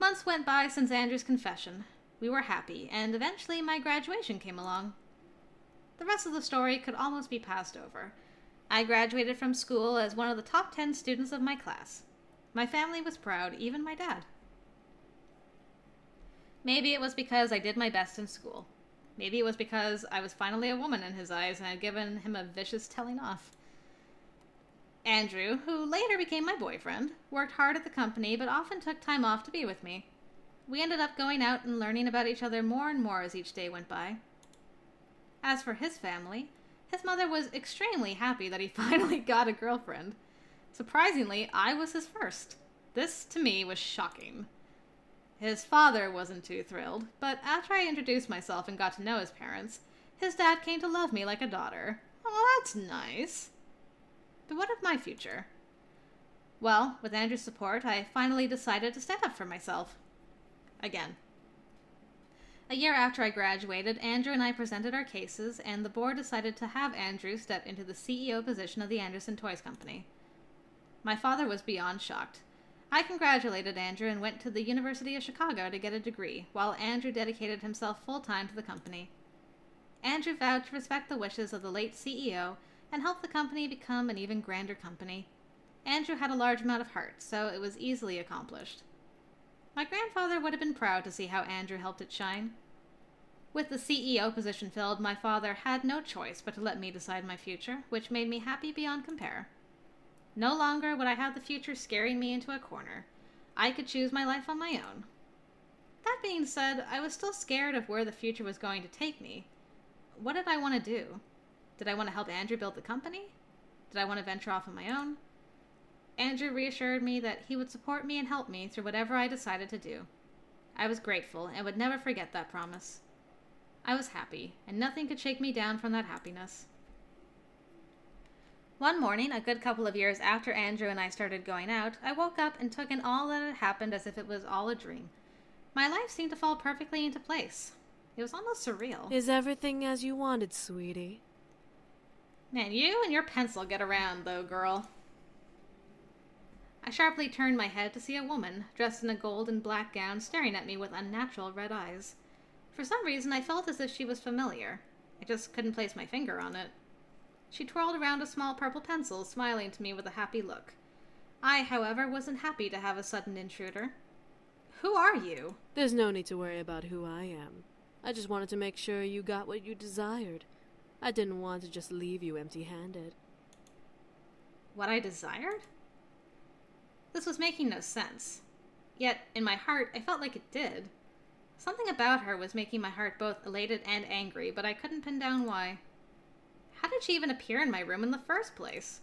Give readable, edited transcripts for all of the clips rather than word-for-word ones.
Months went by since Andrew's confession. We were happy, and eventually my graduation came along. The rest of the story could almost be passed over. I graduated from school as one of the top 10 students of my class. My family was proud, even my dad. Maybe it was because I did my best in school. Maybe it was because I was finally a woman in his eyes and had given him a vicious telling off. Andrew, who later became my boyfriend, worked hard at the company but often took time off to be with me. We ended up going out and learning about each other more and more as each day went by. As for his family, his mother was extremely happy that he finally got a girlfriend. Surprisingly, I was his first. This, to me, was shocking. His father wasn't too thrilled, but after I introduced myself and got to know his parents, his dad came to love me like a daughter. Oh, that's nice. But what of my future? Well, with Andrew's support, I finally decided to stand up for myself. Again. A year after I graduated, Andrew and I presented our cases, and the board decided to have Andrew step into the CEO position of the Anderson Toys Company. My father was beyond shocked. I congratulated Andrew and went to the University of Chicago to get a degree, while Andrew dedicated himself full-time to the company. Andrew vowed to respect the wishes of the late CEO and help the company become an even grander company. Andrew had a large amount of heart, so it was easily accomplished. My grandfather would have been proud to see how Andrew helped it shine. With the CEO position filled, my father had no choice but to let me decide my future, which made me happy beyond compare. No longer would I have the future scaring me into a corner. I could choose my life on my own. That being said, I was still scared of where the future was going to take me. What did I want to do? Did I want to help Andrew build the company? Did I want to venture off on my own? Andrew reassured me that he would support me and help me through whatever I decided to do. I was grateful and would never forget that promise. I was happy, and nothing could shake me down from that happiness. One morning, a good couple of years after Andrew and I started going out, I woke up and took in all that had happened as if it was all a dream. My life seemed to fall perfectly into place. It was almost surreal. Is everything as you wanted, sweetie? Man, you and your pencil get around, though, girl. I sharply turned my head to see a woman, dressed in a gold and black gown, staring at me with unnatural red eyes. For some reason, I felt as if she was familiar. I just couldn't place my finger on it. She twirled around a small purple pencil, smiling to me with a happy look. I, however, wasn't happy to have a sudden intruder. Who are you? There's no need to worry about who I am. I just wanted to make sure you got what you desired. I didn't want to just leave you empty-handed. What I desired? This was making no sense. Yet, in my heart, I felt like it did. Something about her was making my heart both elated and angry, but I couldn't pin down why. How did she even appear in my room in the first place?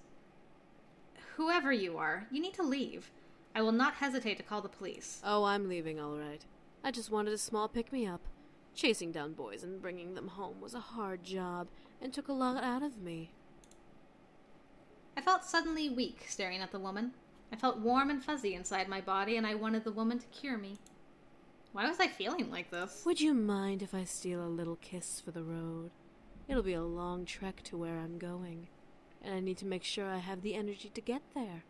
Whoever you are, you need to leave. I will not hesitate to call the police. Oh, I'm leaving all right. I just wanted a small pick-me-up. Chasing down boys and bringing them home was a hard job and took a lot out of me. I felt suddenly weak staring at the woman. I felt warm and fuzzy inside my body, and I wanted the woman to cure me. Why was I feeling like this? Would you mind if I steal a little kiss for the road? It'll be a long trek to where I'm going, and I need to make sure I have the energy to get there.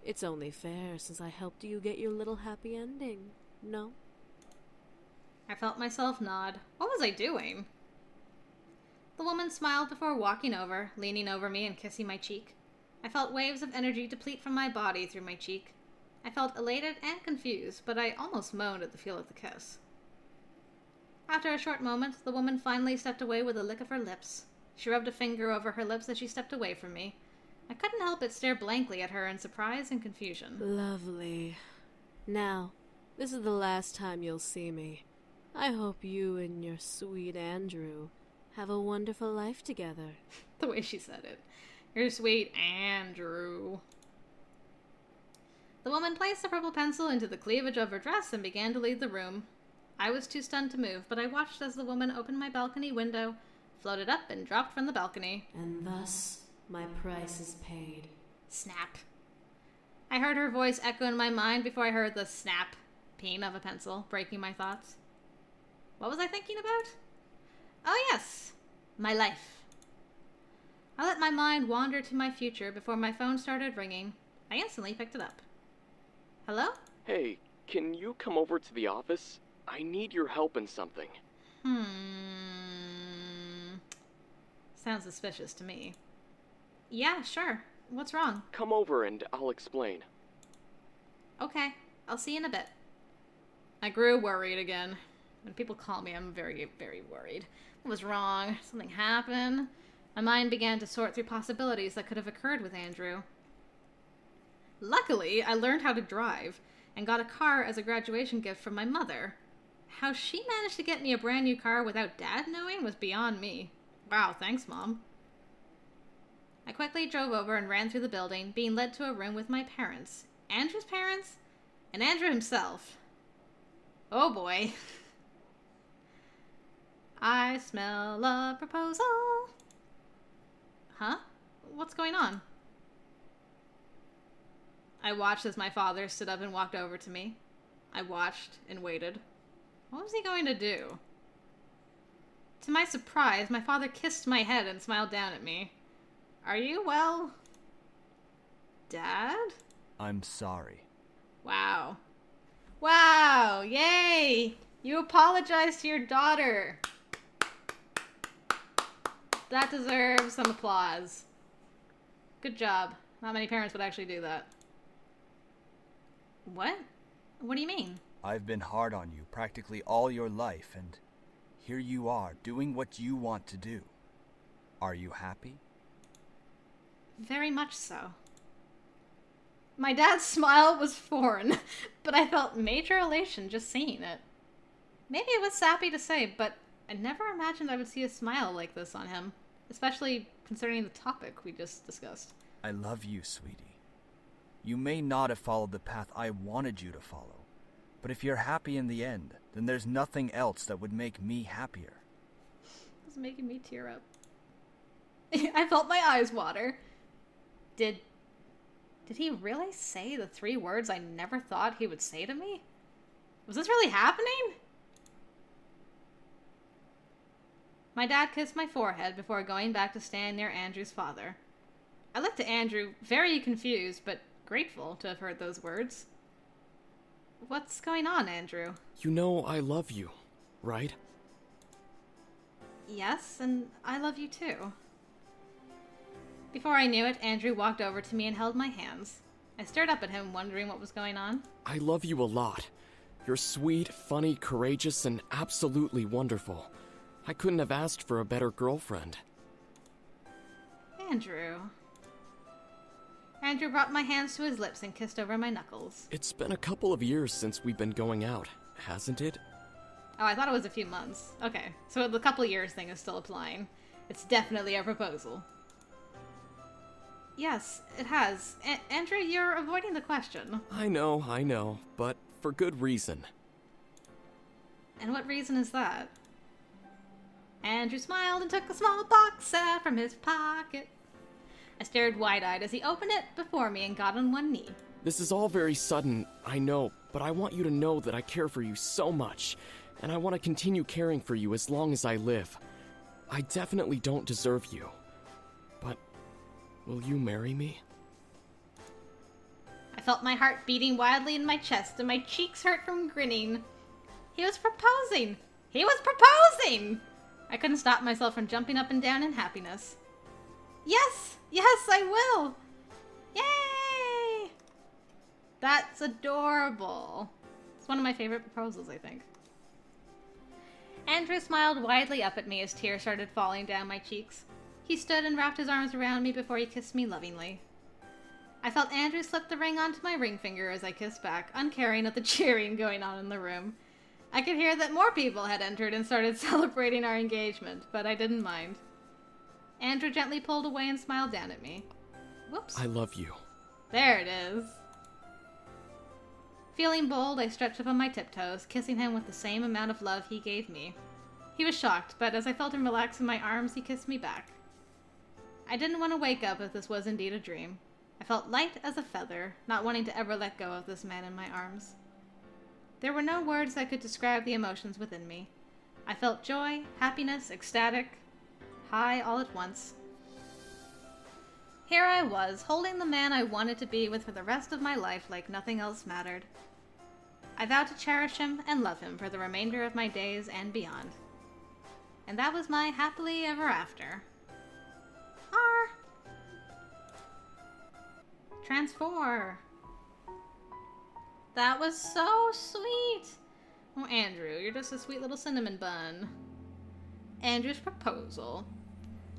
It's only fair since I helped you get your little happy ending, no? I felt myself nod. What was I doing? The woman smiled before walking over, leaning over me and kissing my cheek. I felt waves of energy deplete from my body through my cheek. I felt elated and confused, but I almost moaned at the feel of the kiss. After a short moment, the woman finally stepped away with a lick of her lips. She rubbed a finger over her lips as she stepped away from me. I couldn't help but stare blankly at her in surprise and confusion. Lovely. Now, this is the last time you'll see me. I hope you and your sweet Andrew have a wonderful life together. The way she said it. Your sweet Andrew. The woman placed the purple pencil into the cleavage of her dress and began to leave the room. I was too stunned to move, but I watched as the woman opened my balcony window, floated up, and dropped from the balcony. And thus, my price is paid. Snap. I heard her voice echo in my mind before I heard the snap ping of a pencil, breaking my thoughts. What was I thinking about? Oh yes, my life. I let my mind wander to my future before my phone started ringing. I instantly picked it up. Hello? Hey, Can you come over to the office? I need your help in something. Sounds suspicious to me. Yeah, sure. What's wrong? Come over and I'll explain. Okay, I'll see you in a bit. I grew worried again. When people call me, I'm very, very worried. What was wrong? Something happened? My mind began to sort through possibilities that could have occurred with Andrew. Luckily, I learned how to drive and got a car as a graduation gift from my mother. How she managed to get me a brand new car without Dad knowing was beyond me. Wow, thanks, Mom. I quickly drove over and ran through the building, being led to a room with my parents. Andrew's parents? And Andrew himself. Oh boy. I smell a proposal. Huh? What's going on? I watched as my father stood up and walked over to me. I watched and waited. What was he going to do? To my surprise, my father kissed my head and smiled down at me. Are you well? Dad? I'm sorry. Wow. Wow! Yay! You apologized to your daughter. That deserves some applause. Good job. Not many parents would actually do that. What? What do you mean? I've been hard on you practically all your life, and here you are doing what you want to do. Are you happy? Very much so. My dad's smile was foreign, but I felt major elation just seeing it. Maybe it was sappy to say, but I never imagined I would see a smile like this on him, especially concerning the topic we just discussed. I love you, sweetie. You may not have followed the path I wanted you to follow, but if you're happy in the end, then there's nothing else that would make me happier. It's making me tear up. I felt my eyes water. Did he really say the 3 words I never thought he would say to me? Was this really happening? My dad kissed my forehead before going back to stand near Andrew's father. I looked at Andrew, very confused, but grateful to have heard those words. What's going on, Andrew? You know I love you, right? Yes, and I love you too. Before I knew it, Andrew walked over to me and held my hands. I stared up at him, wondering what was going on. I love you a lot. You're sweet, funny, courageous, and absolutely wonderful. I couldn't have asked for a better girlfriend. Andrew. Andrew brought my hands to his lips and kissed over my knuckles. It's been a couple of years since we've been going out, hasn't it? Oh, I thought it was a few months. Okay, so the couple years thing is still applying. It's definitely a proposal. Yes, it has. Andrew, you're avoiding the question. I know, but for good reason. And what reason is that? Andrew smiled and took a small box out from his pocket. I stared wide-eyed as he opened it before me and got on one knee. This is all very sudden, I know, but I want you to know that I care for you so much, and I want to continue caring for you as long as I live. I definitely don't deserve you, but will you marry me? I felt my heart beating wildly in my chest and my cheeks hurt from grinning. He was proposing! He was proposing! I couldn't stop myself from jumping up and down in happiness. Yes! Yes, I will! Yay! That's adorable. It's one of my favorite proposals, I think. Andrew smiled widely up at me as tears started falling down my cheeks. He stood and wrapped his arms around me before he kissed me lovingly. I felt Andrew slip the ring onto my ring finger as I kissed back, uncaring of the cheering going on in the room. I could hear that more people had entered and started celebrating our engagement, but I didn't mind. Andrew gently pulled away and smiled down at me. Whoops. I love you. There it is. Feeling bold, I stretched up on my tiptoes, kissing him with the same amount of love he gave me. He was shocked, but as I felt him relax in my arms, he kissed me back. I didn't want to wake up if this was indeed a dream. I felt light as a feather, not wanting to ever let go of this man in my arms. There were no words that could describe the emotions within me. I felt joy, happiness, ecstatic, high all at once. Here I was, holding the man I wanted to be with for the rest of my life like nothing else mattered. I vow to cherish him and love him for the remainder of my days and beyond. And that was my happily ever after. R. Transform. That was so sweet. Oh, Andrew, you're just a sweet little cinnamon bun. Andrew's proposal.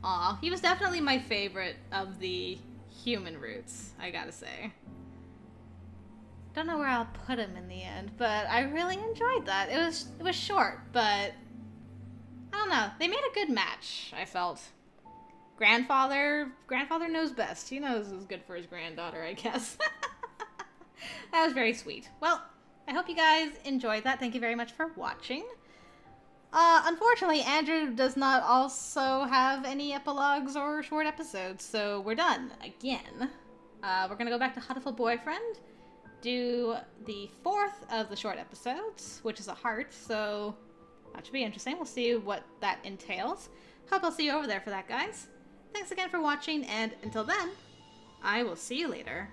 Aw, he was definitely my favorite of the human roots, I gotta say. Don't know where I'll put him in the end, but I really enjoyed that. It was short, but I don't know. They made a good match, I felt. Grandfather knows best. He knows what's good for his granddaughter, I guess. That was very sweet. Well, I hope you guys enjoyed that. Thank you very much for watching. Unfortunately, Andrew does not also have any epilogues or short episodes, so we're done again. We're gonna go back to Hutiful Boyfriend, do the 4th of the short episodes, which is a heart, so that should be interesting. We'll see what that entails. Hope I'll see you over there for that, guys. Thanks again for watching, and until then, I will see you later.